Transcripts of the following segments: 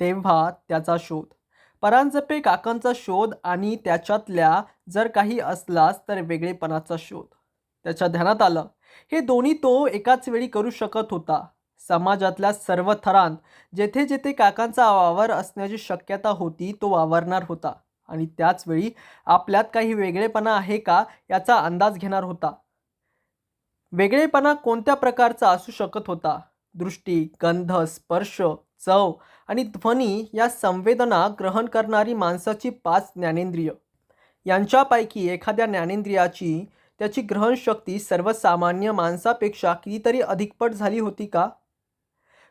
तेव्हा त्याचा शोध. परांजपे काकांचा शोध आणि त्याच्यातल्या जर काही असलाच तर वेगळेपणाचा शोध. त्याच्या ध्यानात आलं, हे दोन्ही तो एकाच वेळी करू शकत होता. समाजातल्या सर्व थरांत जेथे जेथे काकांचा वावर असण्याची शक्यता होती तो वावरणार होता आणि त्याचवेळी आपल्यात काही वेगळेपणा आहे का याचा अंदाज घेणार होता. वेगळेपणा कोणत्या प्रकारचा असू शकत होता? दृष्टी, गंध, स्पर्श, चव आणि ध्वनी या संवेदना ग्रहण करणारी माणसाची 5 ज्ञानेंद्रिय. यांच्यापैकी एखाद्या ज्ञानेंद्रियाची त्याची ग्रहणशक्ती सर्वसामान्य माणसापेक्षा कितीतरी अधिकपट झाली होती का?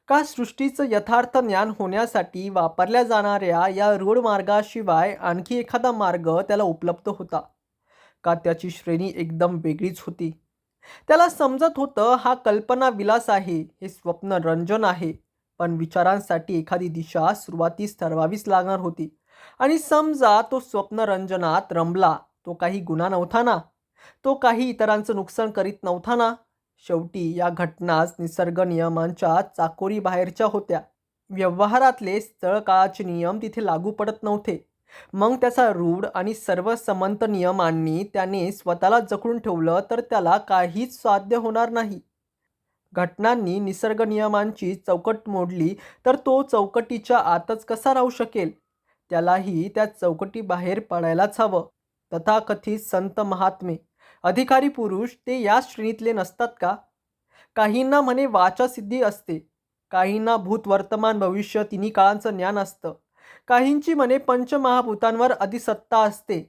का सृष्टीचं यथार्थ ज्ञान होण्यासाठी वापरल्या जाणाऱ्या या रूढ मार्गाशिवाय आणखी एखादा मार्ग त्याला उपलब्ध होता? का त्याची श्रेणी एकदम वेगळीच होती? त्याला समजत होतं हा कल्पना विलास आहे, हे स्वप्न रंजन आहे, पण विचारांसाठी एखादी दिशा सुरुवातीस ठरवावीच लागणार होती. आणि समजा तो स्वप्नरंजनात रमला, तो काही गुन्हा नव्हता ना? तो काही इतरांचं नुकसान करीत नव्हता ना? शेवटी या घटनाच निसर्ग नियमांच्या चाकोरीबाहेरच्या होत्या. व्यवहारातले स्थळ काळाचे नियम तिथे लागू पडत नव्हते. मग त्याचा रूढ आणि सर्वसंमत नियमांनी त्याने स्वतःला जखडून ठेवलं तर त्याला काहीच साध्य होणार नाही. घटनांनी निसर्ग नियमांची चौकट मोडली तर तो चौकटीच्या आतच कसा राहू शकेल? त्यालाही त्या चौकटीबाहेर पडायलाच हवं. तथाकथित संत महात्मे, अधिकारी पुरुष ते या श्रेणीतले नसतात का? काहींना म्हणे वाचासिद्धी असते, काहींना भूत वर्तमान भविष्य तिन्ही काळांचं ज्ञान असतं, काहींची म्हणे पंचमहाभूतांवर अधिसत्ता असते,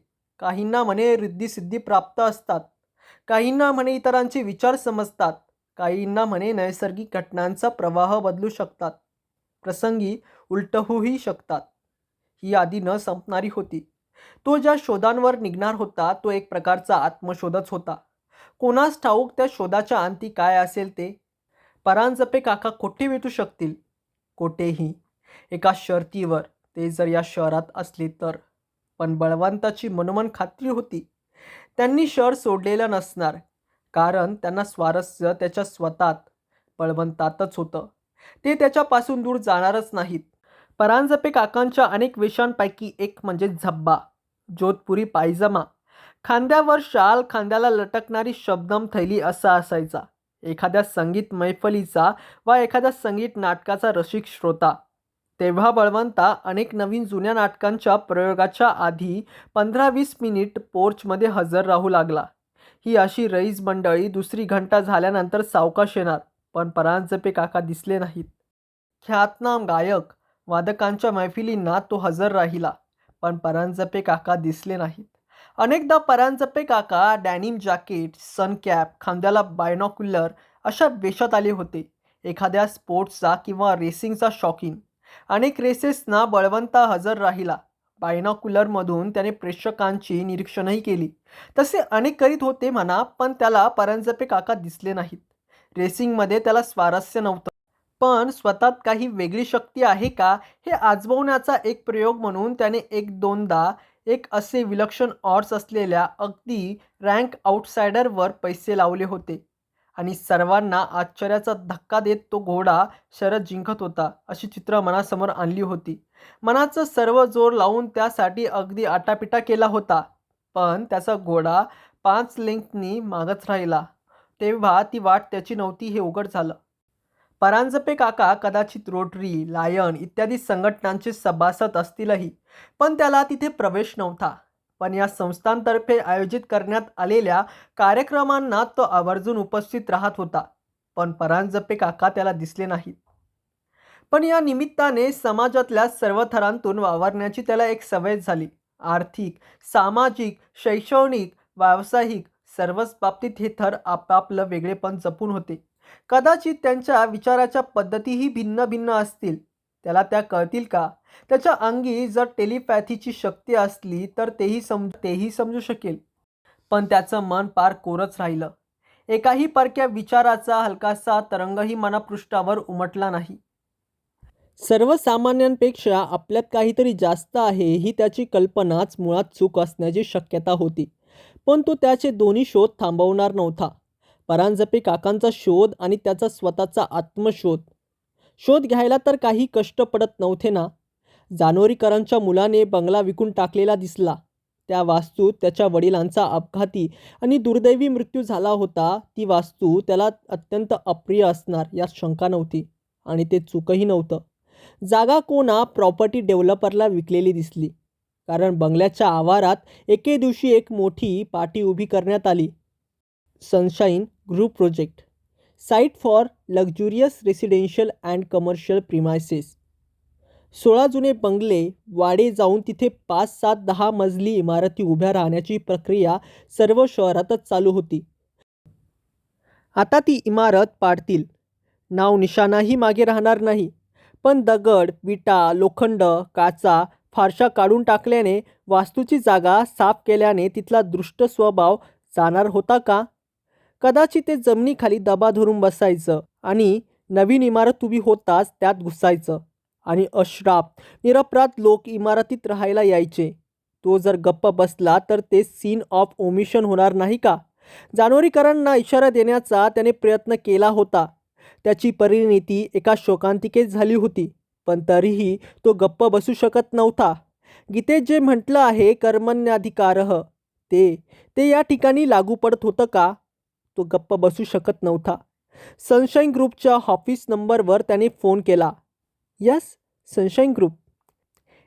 काहींना म्हणे रिद्धिसिद्धी प्राप्त असतात, काहींना म्हणे इतरांचे विचार समजतात, काहींना म्हणे नैसर्गिक घटनांचा प्रवाह बदलू शकतात, प्रसंगी उलटहूही शकतात. ही आधी न संपणारी होती. तो ज्या शोधांवर निघणार होता तो एक प्रकारचा आत्मशोधच होता. कोणास ठाऊक त्या शोधाच्या अंती काय असेल ते? परांजपे काका कोठे भेटू शकतील? कोठेही, एका शर्तीवर, ते जर या शहरात असले तर. पण बळवंताची मनोमन खात्री होती त्यांनी शहर सोडलेलं नसणार, कारण त्यांना स्वारस्य त्याच्या स्वतःत, बळवंतातच होतं. ते त्याच्यापासून दूर जाणारच नाहीत. परांजपे काकांच्या अनेक वेशांपैकी एक म्हणजे झब्बा, जोधपुरी पायजमा, खांद्यावर शाल, खांद्याला लटकणारी शबनम थैली असा असायचा. एखाद्या संगीत मैफलीचा वा एखाद्या संगीत नाटकाचा रसिक श्रोता. तेव्हा बळवंता अनेक नवीन जुन्या नाटकांच्या प्रयोगाच्या आधी 15-20 मिनिट पोर्चमध्ये हजर राहू लागला. ही अशी रईस मंडळी दुसरी घंटा झाल्यानंतर सावकाश येणार, पण परांजपे काका दिसले नाहीत. ख्यातनाम गायक वादकांच्या मैफिलींना तो हजर राहिला, पण परांजपे काका दिसले नाहीत. अनेकदा परांजपे काका डॅनिम जॅकेट, सनकॅप, खांद्याला बायनॉक्युलर अशा वेशात आले होते. एखाद्या स्पोर्ट्सचा किंवा रेसिंगचा शौकीन. अनेक रेसेसना बळवंता हजर राहिला. बायनॉक्युलरमधून त्याने प्रेक्षकांची निरीक्षणही केली. तसे अनेक करीत होते म्हणा, पण त्याला परांजपे काका दिसले नाहीत. रेसिंगमध्ये त्याला स्वारस्य नव्हतं. पण स्वतःत काही वेगळी शक्ती आहे का हे आजमावण्याचा एक प्रयोग म्हणून त्याने एक दोनदा एक असे विलक्षण ऑड्स असलेल्या अगदी रँक आउटसायडरवर पैसे लावले होते आणि सर्वांना आश्चर्याचा धक्का देत तो घोडा शर्यत जिंकत होता अशी चित्र मनासमोर आणली होती. मनाचं सर्व जोर लावून त्यासाठी अगदी आटापिटा केला होता, पण त्याचा घोडा 5 लेंग्थनी मागच राहिला. तेव्हा ती वाट त्याची नव्हती हे उघड झालं. परांजपे काका कदाचित रोटरी, लायन इत्यादी संघटनांचे सभासद असतीलही, पण त्याला तिथे प्रवेश नव्हता. पण या संस्थांतर्फे आयोजित करण्यात आलेल्या कार्यक्रमांना तो आवर्जून उपस्थित राहत होता. पण परांजपे काका त्याला दिसले नाहीत. पण या निमित्ताने समाजातल्या सर्व थरांतून वावरण्याची त्याला एक सवय झाली. आर्थिक, सामाजिक, शैक्षणिक, व्यावसायिक सर्वच बाबतीत हे थर आपापलं वेगळेपण जपून होते. कदाचित त्यांच्या विचाराच्या पद्धतीही भिन्न भिन्न असतील. त्याला त्या कळतील का? त्याच्या अंगी जर टेलिपॅथीची शक्ती असली तर तेही समजू शकेल. पण त्याचं मन पार कोरच राहिलं. एकाही परक्या विचाराचा हलकासा तरंगही मनापृष्ठावर उमटला नाही. सर्वसामान्यांपेक्षा आपल्यात काहीतरी जास्त आहे ही त्याची कल्पनाच मुळात चूक असण्याची शक्यता होती. पण तो त्याचे दोन्ही शोध थांबवणार नव्हता. परांजपे काकांचा शोध आणि त्याचा स्वतःचा आत्मशोध. शोध घ्यायला तर काही कष्ट पडत नव्हते ना. जानोरीकरांच्या मुलाने बंगला विकून टाकलेला दिसला. त्या वास्तूत त्याच्या वडिलांचा अपघाती आणि दुर्दैवी मृत्यू झाला होता. ती वास्तू त्याला अत्यंत अप्रिय असणार यात शंका नव्हती आणि ते चूकही नव्हतं. जागा कोणा प्रॉपर्टी डेव्हलपरला विकलेली दिसली, कारण बंगल्याच्या आवारात एके दिवशी एक मोठी पाटी उभी करण्यात आली. Sunshine group project, site for luxurious residential and commercial premises. 16 जुने बंगले वाडे जाऊन तिथे 5, 7, 10 मजली इमारती उभ्या राहण्याची प्रक्रिया सर्व शहरातच चालू होती. आता ती इमारत पाडतील, नाव निशाणाही मागे राहणार नाही. पण दगड, विटा, लोखंड, काचा फारशा काढून टाकल्याने, वास्तूची जागा साफ केल्याने तिथला दृष्ट स्वभाव जाणार होता का? कदाचित ते जमिनीखाली दबा धरून बसायचं आणि नवीन इमारत उभी होताच त्यात घुसायचं आणि अश्राप निरपराध लोक इमारतीत राहायला यायचे. तो जर गप्प बसला तर ते सीन ऑफ ओमिशन होणार नाही का? जानोरीकरांना इशारा देण्याचा त्याने प्रयत्न केला होता. त्याची परिणिती एका शोकांतिकेत झाली होती, पण तरीही तो गप्प बसू शकत नव्हता. गीतेत जे म्हटलं आहे कर्मण्याधिकारः, ते या ठिकाणी लागू पडत होतं का? तो गप्प बसू शकत नव्हता. सनशाईन ग्रुपच्या ऑफिस नंबरवर त्याने फोन केला. Yes, sunshine group.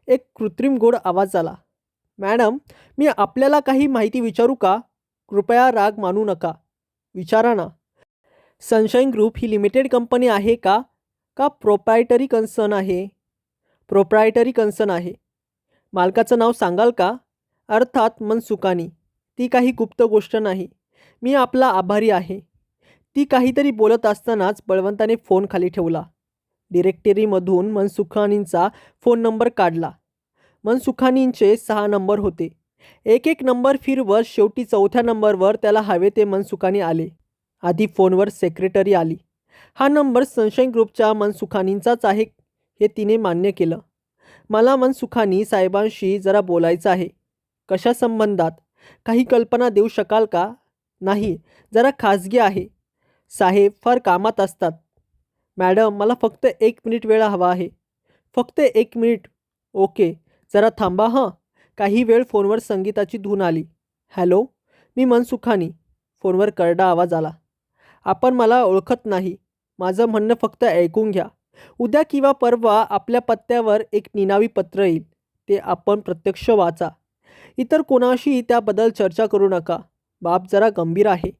एक कृत्रिम गोड आवाज आला. मॅडम, मी आपल्याला काही माहिती विचारू का? कृपया राग मानू नका. विचारा ना. सनशाईन ग्रुप ही लिमिटेड कंपनी आहे का का प्रोप्रायटरी कन्सर्न आहे? प्रोप्रायटरी कन्सर्न आहे. मालकाचं नाव सांगाल का? अर्थात मनसुखानी. ती काही गुप्त गोष्ट नाही. मी आपला आभारी आहे. ती काहीतरी बोलत असतानाच बळवंताने फोन खाली ठेवला. डिरेक्टरीमधून मनसुखानींचा फोन नंबर काढला. मनसुखानींचे 6 नंबर होते. एक नंबर फिरवत शेवटी 4थ्या नंबरवर त्याला हवे ते मनसुखानी आले. आधी फोनवर सेक्रेटरी आली. हा नंबर सनशाईन ग्रुपच्या मनसुखानींचाच आहे हे तिने मान्य केलं. मला मनसुखानी साहेबांशी जरा बोलायचं आहे. कशा संबंधात? काही कल्पना देऊ शकाल का? नाही, जरा खाजगी आहे. साहेब फार कामात असतात. मॅडम, मला फक्त 1 मिनिट वेळ हवा आहे. फक्त 1 मिनिट? ओके, जरा थांबा हं. काही वेळ फोनवर संगीताची धून आली. हॅलो, मी मनसुखानी. फोनवर करडा आवाज आला. आपण मला ओळखत नाही. माझं म्हणणं फक्त ऐकून घ्या. उद्या किंवा परवा आपल्या पत्त्यावर एक निनावी पत्र येईल. ते आपण प्रत्यक्ष वाचा. इतर कोणाशी त्याबद्दल चर्चा करू नका. बाब जरा गंभीर आहे.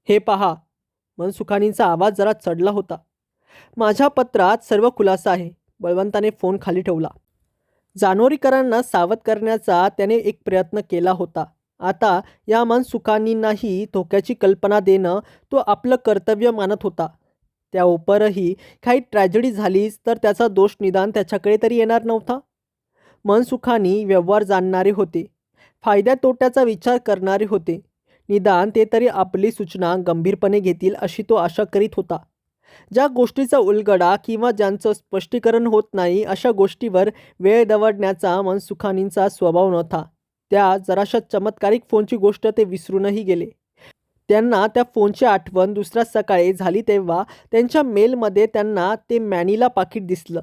हे पहा. मनसुखानींचा आवाज जरा चढला होता. माझ्या पत्रात सर्व खुलासा आहे. बळवंताने फोन खाली ठेवला. जानोरीकरांना सावध करण्याचा त्याने एक प्रयत्न केला होता. आता या मनसुखानींनाही धोक्याची कल्पना देणं तो आपलं कर्तव्य मानत होता. त्या उपरही काही ट्रॅजेडी झालीच तर त्याचा दोष निदान त्याच्याकडे तरी येणार नव्हता. मनसुखानी व्यवहार जाणणारे होते. फायद्या तोट्याचा विचार करणारे होते. निदान ते तरी आपली सूचना गंभीरपणे घेतील अशी तो आशा करीत होता. ज्या गोष्टीचा उलगडा किंवा ज्यांचं स्पष्टीकरण होत नाही अशा गोष्टीवर वेळ दवडण्याचा मनसुखानींचा स्वभाव नव्हता. त्या जराशा चमत्कारिक फोनची गोष्ट ते विसरूनही गेले. त्यांना त्या फोनची आठवण दुसऱ्या सकाळी झाली तेव्हा त्यांच्या मेलमध्ये त्यांना ते मॅनिला पाकिट दिसलं.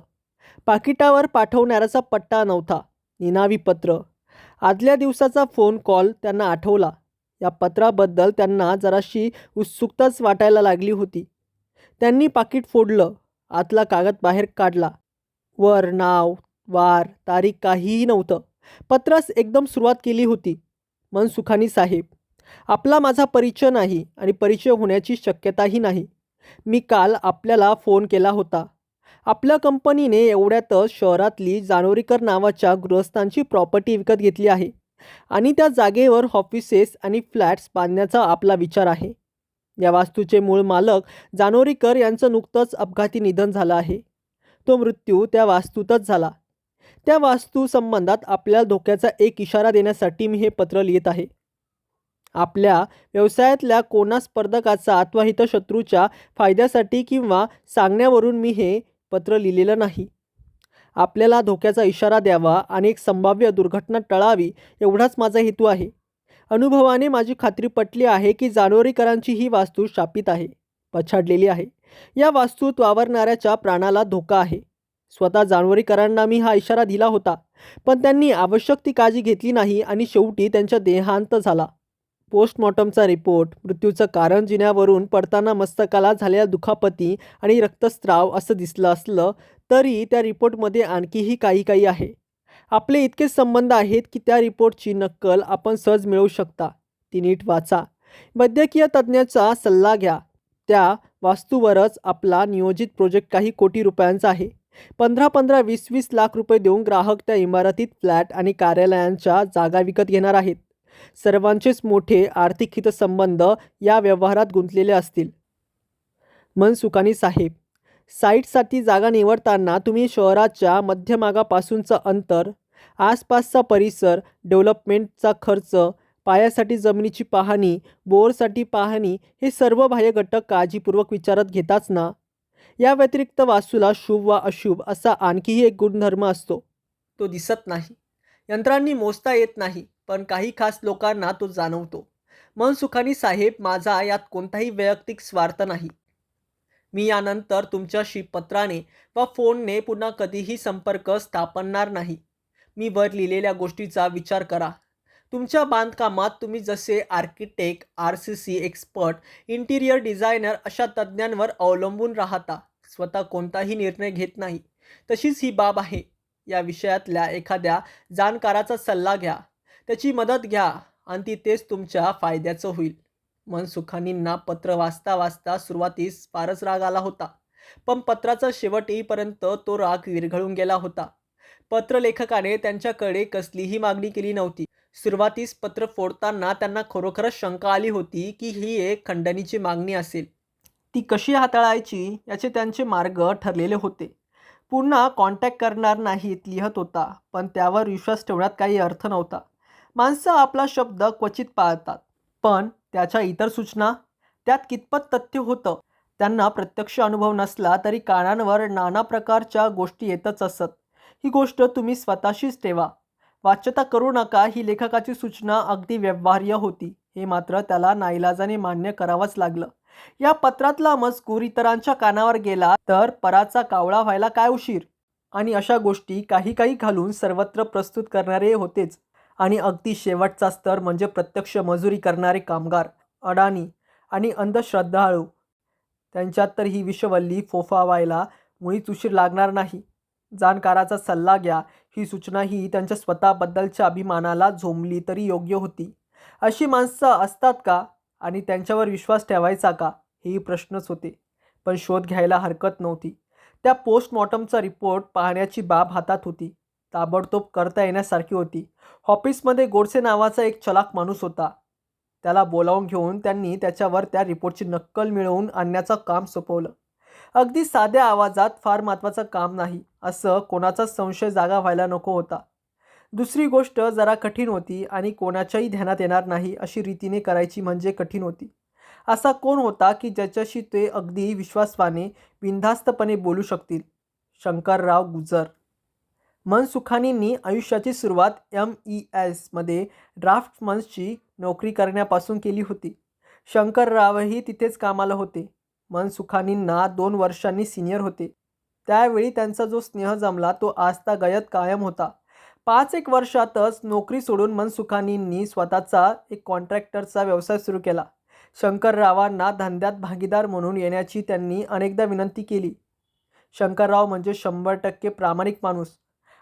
पाकिटावर पाठवणाऱ्याचा पत्ता नव्हता. निनावी पत्र. आदल्या दिवसाचा फोन कॉल त्यांना आठवला. या पत्राबद्दल त्यांना जराशी उत्सुकताच वाटायला लागली होती. त्यांनी पाकिट फोडलं. आतला कागद बाहेर काढला. वर नाव, वार, तारीख काहीही नव्हतं. पत्रास एकदम सुरुवात केली होती. मनसुखानी साहेब, आपला माझा परिचय नाही आणि परिचय होण्याची शक्यताही नाही. मी काल आपल्याला फोन केला होता. आपल्या कंपनीने एवढ्यातच शहरातली जानोरीकर नावाच्या गृहस्थांची प्रॉपर्टी विकत घेतली आहे आणि त्या जागेवर ऑफिसेस आणि फ्लॅट्स बांधण्याचा आपला विचार आहे. या वास्तूचे मूळ मालक जानोरीकर यांचं नुकतंच अपघाती निधन झालं आहे. तो मृत्यू त्या वास्तूतच झाला. त्या वास्तू संबंधात आपल्याला धोक्याचा एक इशारा देण्यासाठी मी हे पत्र लिहित आहे. आपल्या व्यवसायातल्या कोणा स्पर्धकाचा अथवा हितशत्रूच्या फायद्यासाठी किंवा सांगण्यावरून मी हे पत्र लिहिलेलं नाही. आपल्याला धोक्याचा इशारा द्यावा आणि एक संभाव्य दुर्घटना टळावी एवढाच माझा हेतू आहे. अनुभवाने माझी खात्री पटली आहे की जानोरीकरांची ही वास्तू शापित आहे, पछाडलेली आहे. या वास्तूत वावरणाऱ्याच्या प्राणाला धोका आहे. स्वतः जानवरीकरांना मी हा इशारा दिला होता, पण त्यांनी आवश्यक ती काळजी घेतली नाही आणि शेवटी त्यांचा देहांत झाला. पोस्टमॉर्टमचा रिपोर्ट मृत्यूचं कारण जिन्यावरून पडताना मस्तकाला झालेल्या दुखापती आणि रक्तस्राव असं दिसलं असलं तरी त्या रिपोर्टमध्ये आणखीही काही आहे. आपले इतके संबंध आहेत की त्या रिपोर्टची नक्कल आपण सहज मिळवू शकता. ती नीट वाचा. वैद्यकीय तज्ज्ञाचा सल्ला घ्या. त्या वास्तूवरच आपला नियोजित प्रोजेक्ट काही कोटी रुपयांचा आहे. 15-15, 20-20 लाख रुपये देऊन ग्राहक त्या इमारतीत फ्लॅट आणि कार्यालयांच्या जागा विकत घेणार आहेत. सर्वांचेच मोठे आर्थिक हितसंबंध या व्यवहारात गुंतलेले असतील. मनसुखानी साहेब, साईटसाठी जागा निवडताना तुम्ही शहराच्या मध्यभागापासूनचं अंतर, आसपासचा परिसर, डेव्हलपमेंटचा खर्च, पायासाठी जमिनीची पाहणी, बोरसाठी पाहणी हे सर्व बाह्य घटक काळजीपूर्वक विचारात घेताच ना? या व्यतिरिक्त वास्तूला शुभ वा अशुभ असा आणखीही एक गुणधर्म असतो. तो दिसत नाही, यंत्रांनी मोजता येत नाही, पण काही खास लोकांना तो जाणवतो. मनसुखानी साहेब, माझा यात कोणताही वैयक्तिक स्वार्थ नाही. मी यानंतर तुमच्याशी पत्राने वा फोनने पुन्हा कधीही संपर्क स्थापणार नाही. मी वर लिहिलेल्या गोष्टीचा विचार करा. तुमच्या बांधकामात तुम्ही जसे architect, RCC expert, interior designer अशा तज्ज्ञांवर अवलंबून राहता, स्वतः कोणताही निर्णय घेत नाही, तशीच ही बाब आहे. या विषयातल्या एखाद्या जाणकाराचा सल्ला घ्या, त्याची मदत घ्या आणि तेच तुमच्या फायद्याचं होईल. मनसुखानींना पत्र वाचता वाचता सुरुवातीस फारच राग आला होता, पण पत्राचा शेवट येईपर्यंत तो राग विरघळून गेला होता. पत्रलेखकाने त्यांच्याकडे कसलीही मागणी केली नव्हती. सुरुवातीस पत्र फोडताना त्यांना खरोखरच शंका आली होती की ही एक खंडणीची मागणी असेल. ती कशी हाताळायची याचे त्यांचे मार्ग ठरलेले होते. पुन्हा कॉन्टॅक्ट करणार नाहीत लिहत होता, पण त्यावर विश्वास ठेवण्यात काही अर्थ नव्हता. माणसं आपला शब्द क्वचित पाळतात, पण त्याच्या इतर सूचना, त्यात कितपत तथ्य होतं? त्यांना प्रत्यक्ष अनुभव नसला तरी कानांवर नाना प्रकारच्या गोष्टी येतच असत. ही गोष्ट तुम्ही स्वतःशीच ठेवा. वाच्यता करू नका ही लेखकाची सूचना अगदी व्यवहार्य होती. हे मात्र त्याला नाईलाजाने मान्य करावंच लागलं. या पत्रातला मजकूर इतरांच्या कानावर गेला तर पराचा कावळा व्हायला काय उशीर? आणि अशा गोष्टी काही घालून सर्वत्र प्रस्तुत करणारे होतेच. आणि अगदी शेवटचा स्तर म्हणजे प्रत्यक्ष मजुरी करणारे कामगार, अडाणी आणि अंधश्रद्धाळू. त्यांच्यात तर ही विषवल्ली फोफावायला मुळीच उशीर लागणार नाही. जाणकाराचा सल्ला घ्या ही सूचना ही त्यांच्या स्वतःबद्दलच्या अभिमानाला झोंबली तरी योग्य होती. अशी माणसं असतात का आणि त्यांच्यावर विश्वास ठेवायचा का हेही प्रश्नच होते. पण शोध घ्यायला हरकत नव्हती. त्या पोस्टमॉर्टमचा रिपोर्ट पाहण्याची बाब हातात होती. ताबडतोब करता येण्यासारखी होती. ऑफिसमध्ये गोडसे नावाचा एक चलाक माणूस होता. त्याला बोलावून घेऊन त्यांनी त्याच्यावर त्या रिपोर्टची नक्कल मिळवून आणण्याचं काम सोपवलं. अगदी साध्या आवाजात, फार महत्त्वाचं काम नाही असं कोणाचाच संशय जागा व्हायला नको होता. दुसरी गोष्ट जरा कठीण होती आणि कोणाच्याही ध्यानात येणार नाही अशी रीतीने करायची म्हणजे कठीण होती. असा कोण होता की ज्याच्याशी ते अगदी विश्वासाने बिनधास्तपणे बोलू शकतील? शंकरराव गुजर. मनसुखानींनी आयुष्याची सुरुवात MES मध्ये ड्राफ्टमन्सची नोकरी करण्यापासून केली होती. शंकररावही तिथेच कामाला होते. मनसुखानींना 2 वर्षांनी सिनियर होते. त्यावेळी त्यांचा जो स्नेह जमला तो आजतागयत कायम होता. 5-1 वर्षातच नोकरी सोडून मनसुखानींनी स्वतःचा एक कॉन्ट्रॅक्टरचा व्यवसाय सुरू केला. शंकररावांना धंद्यात भागीदार म्हणून येण्याची त्यांनी अनेकदा विनंती केली. शंकरराव म्हणजे 100% प्रामाणिक माणूस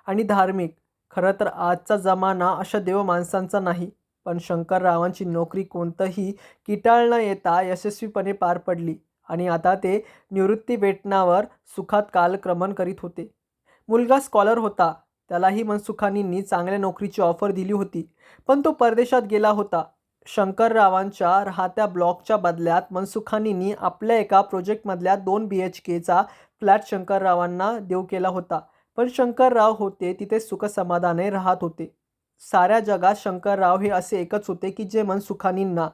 आणि धार्मिक. खरं तर आजचा जमाना अशा देव माणसांचा नाही, पण शंकररावांची नोकरी कोणतंही किटाळ न येता यशस्वीपणे पार पडली आणि आता ते निवृत्तीवेतनावर सुखात कालक्रमण करीत होते. मुलगा स्कॉलर होता. त्यालाही मनसुखानींनी चांगल्या नोकरीची ऑफर दिली होती, पण तो परदेशात गेला होता. शंकररावांच्या राहत्या ब्लॉकच्या बदल्यात मनसुखानींनी आपल्या एका प्रोजेक्टमधल्या 2 BHKचा फ्लॅट शंकररावांना देऊ केला होता. पण शंकरराव होते तिथे सुखसमाधाने राहत होते. साऱ्या जगात शंकरराव हे असे एकच होते की जे मनसुखानींना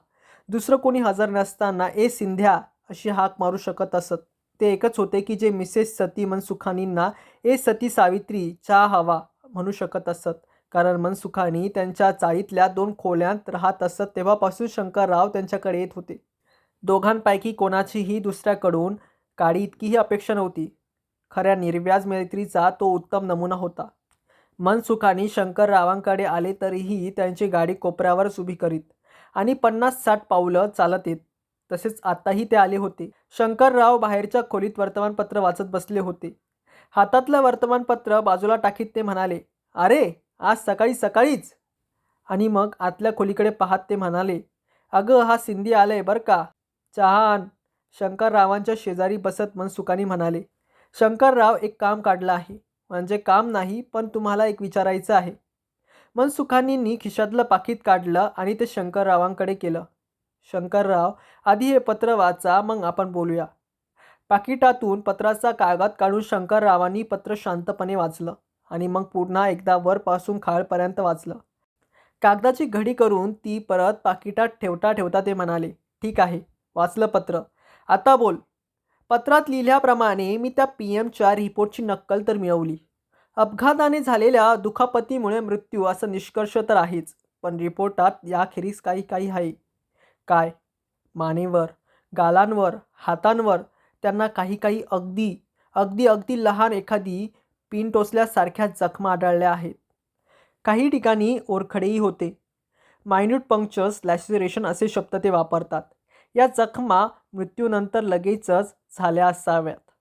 दुसरं कोणी हजर नसताना ए सिंध्या अशी हाक मारू शकत असत. ते एकच होते की जे मिसेस सती मनसुखानींना ए सती सावित्री चहा हवा म्हणू शकत असत. कारण मनसुखानी त्यांच्या चाळीतल्या 2 खोल्यांत राहत असत तेव्हापासून शंकरराव त्यांच्याकडे येत होते. दोघांपैकी कोणाचीही दुसऱ्याकडून काडी इतकीही अपेक्षा नव्हती. खऱ्या निर्व्याज मैत्रीचा तो उत्तम नमुना होता. मनसुखाने शंकररावांकडे आले तरीही त्यांची गाडी कोपऱ्यावरच उभी करीत आणि 50-60 पावलं चालत येत. तसेच आताही ते आले होते. शंकरराव बाहेरच्या खोलीत वर्तमानपत्र वाचत बसले होते. हातातलं वर्तमानपत्र बाजूला टाकीत ते म्हणाले, "अरे, आज सकाळी सकाळीच?" आणि मग आतल्या खोलीकडे पाहत ते म्हणाले, "अगं, हा सिंधी आलाय बरं का, चहा आण." शंकररावांच्या शेजारी बसत मनसुखाने म्हणाले, "शंकरराव, एक काम काढलं आहे. म्हणजे काम नाही, पण तुम्हाला एक विचारायचं आहे." मनसुखानींनी खिशातलं पाकीट काढलं आणि ते शंकररावांकडे केलं. "शंकरराव, आधी हे पत्र वाचा, मग आपण बोलूया." पाकिटातून पत्राचा कागद काढून शंकररावांनी पत्र शांतपणे वाचलं आणि मग पुन्हा एकदा वरपासून खालपर्यंत वाचलं. कागदाची घडी करून ती परत पाकिटात ठेवता ठेवता ते म्हणाले, "ठीक आहे, वाचलं पत्र. आता बोल." पत्रात लिहिल्याप्रमाणे मी त्या PM च्या रिपोर्टची नक्कल तर मिळवली. अपघाताने झालेल्या दुखापतीमुळे मृत्यू असा निष्कर्ष तर आहेच, पण रिपोर्टात याखेरीज काही काही आहे. काय? मानेवर, गालांवर, हातांवर त्यांना काही काही अगदी अगदी अगदी लहान एखादी पिन टोचल्यासारख्या जखमा आढळल्या आहेत. काही ठिकाणी ओरखडेही होते. मायन्यूट पंक्चर्स, लॅसिरेशन असे शब्द ते वापरतात. या जखमा मृत्यूनंतर लगेचच झाल्या असाव्यात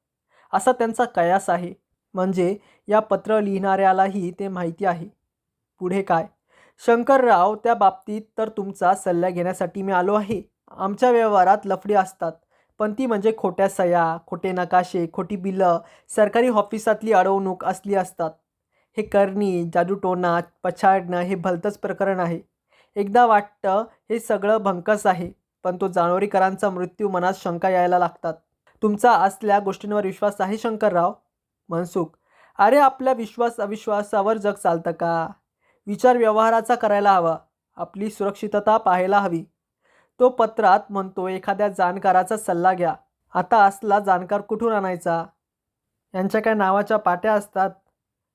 असा त्यांचा कयास आहे. म्हणजे या पत्र लिहिणाऱ्यालाही ते माहिती आहे. पुढे काय? शंकरराव, त्या बाबतीत तर तुमचा सल्ला घेण्यासाठी मी आलो आहे. आमच्या व्यवहारात लफडी असतात, पण ती म्हणजे खोट्या सह्या, खोटे नकाशे, खोटी बिलं, सरकारी ऑफिसातली अडवणूक असली असतात. हे करणी, जादूटोणा, पछाडणं हे भलतंच प्रकरण आहे. एकदा वाटतं हे सगळं भंकस आहे, पण तो जानोरीकरांचा मृत्यू मनात शंका यायला लागतात. तुमचा असल्या गोष्टींवर विश्वास आहे शंकरराव? मनसुख: अरे, आपल्या विश्वास अविश्वासावर जग चालतं का? विचार व्यवहाराचा करायला हवा. आपली सुरक्षितता पाहायला हवी. तो पत्रात म्हणतो एखाद्या जाणकाराचा सल्ला घ्या. आता असला जाणकार कुठून आणायचा? यांच्या काय नावाच्या पाट्या असतात?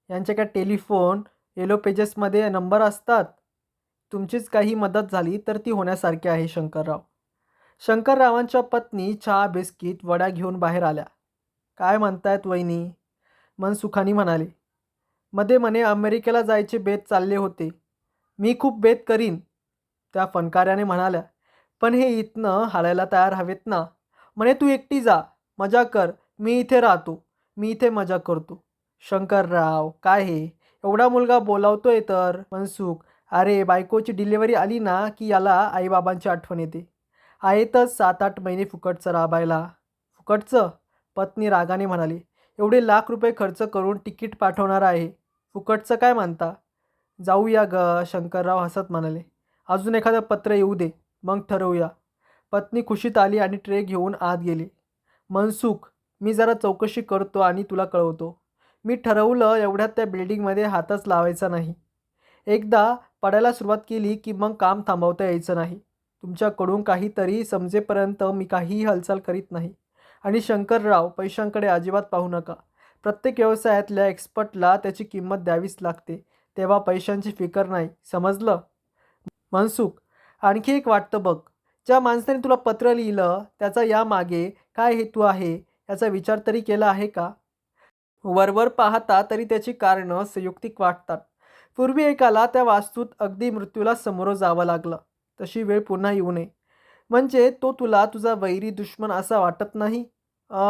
यांच्या काय टेलिफोन येलो पेजेसमध्ये नंबर असतात? तुमचीच काही मदत झाली तर ती होण्यासारखी आहे शंकरराव. शंकररावांच्या पत्नी चहा, बिस्किट, वड्या घेऊन बाहेर आल्या. काय म्हणतायत वहिनी? मनसुखाने म्हणाले. मध्ये म्हणे अमेरिकेला जायचे बेत चालले होते. मी खूप बेत करीन, त्या फणकाऱ्याने म्हणाल्या. पण हे इथनं हालायला तयार हवेत ना. म्हणे तू एकटी जा, मजा कर, मी इथे राहतो, मी इथे मजा करतो. शंकरराव, काय हे? एवढा मुलगा बोलावतोय तर. मनसुख: अरे, बायकोची डिलिव्हरी आली ना की याला आईबाबांची आठवण येते. आहेतच 7-8 महिने फुकटचं राबायला. फुकटचं? पत्नी रागाने म्हणाली. एवढे लाख रुपये खर्च करून तिकीट पाठवणार आहे, फुकटचं काय म्हणता? जाऊया ग, शंकरराव हसत म्हणाले. अजून एखादं पत्र येऊ दे, मग ठरवूया. पत्नी खुशीत आली आणि ट्रे घेऊन आत गेली. मनसुख: मी जरा चौकशी करतो आणि तुला कळवतो. मी ठरवलं एवढ्यात त्या बिल्डिंगमध्ये हातच लावायचा नाही. एकदा पडायला सुरुवात केली की मग काम थांबवता यायचं नाही. तुमच्याकडून काहीतरी समजेपर्यंत मी काहीही हालचाल करीत नाही. आणि शंकरराव, पैशांकडे अजिबात पाहू नका. प्रत्येक व्यवसायातल्या एक्सपर्टला त्याची किंमत द्यावीच लागते. तेव्हा पैशांची फिकर नाही, समजलं? मनसुख: आणखी एक वाटतं बघ. ज्या माणसाने तुला पत्र लिहिलं त्याचा यामागे काय हेतू आहे याचा विचार तरी केला आहे का? वरवर पाहता तरी त्याची कारणं संयुक्तिक वाटतात. पूर्वी एकाला त्या वास्तूत अगदी मृत्यूला समोरं जावं लागलं. तशी वेळ पुन्हा येऊ नये. म्हणजे तो तुला तुझा वैरी दुश्मन असा वाटत नाही?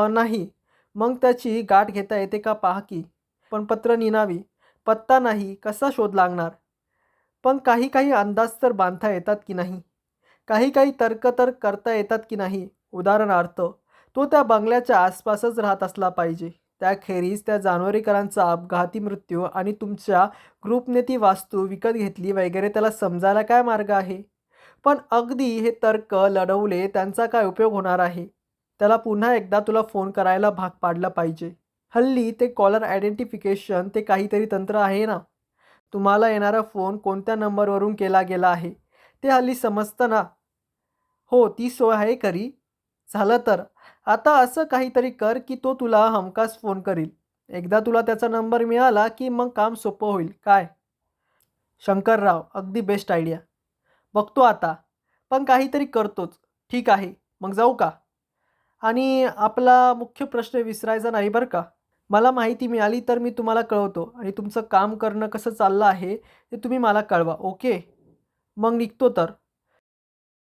नाही. मग त्याची गाठ घेता येते का पहा की. पण पत्र निनावी, पत्ता नाही, कसा शोध लागणार? पण काही काही अंदाज तर बांधता येतात की नाही? काही काही तर्क तर करता येतात की नाही? उदाहरणार्थ, तो त्या बंगल्याच्या आसपासच राहत असला पाहिजे. त्याखेरीज त्या जानोरीकरांचा अपघाती मृत्यू आणि तुमच्या ग्रुपने ती वास्तू विकत घेतली वगैरे त्याला समजायला काय मार्ग आहे? पण अगदी हे तर्क लढवले त्यांचा काय उपयोग होणार आहे? त्याला पुन्हा एकदा तुला फोन करायला भाग पाडलं पाहिजे. हल्ली ते कॉलर आयडेंटिफिकेशन ते काहीतरी तंत्र आहे ना. तुम्हाला येणारा फोन कोणत्या नंबरवरून केला गेला आहे ते हल्ली समजतं ना. हो, ती सोय आहे खरी. झालं तर आता असं काहीतरी कर की तो तुला हमखास फोन करील. एकदा तुला त्याचा नंबर मिळाला की मग काम सोपं होईल. काय? शंकरराव: अगदी बेस्ट आयडिया. बघतो आता, पण काहीतरी करतोच. ठीक आहे, मग जाऊ का? आणि आपला मुख्य प्रश्न विसरायचा नाही बरं का? मला माहिती मिळाली तर मी तुम्हाला कळवतो आणि तुमचं काम करणं कसं चाललं आहे ते तुम्ही मला कळवा. ओके. मग निघतो तर.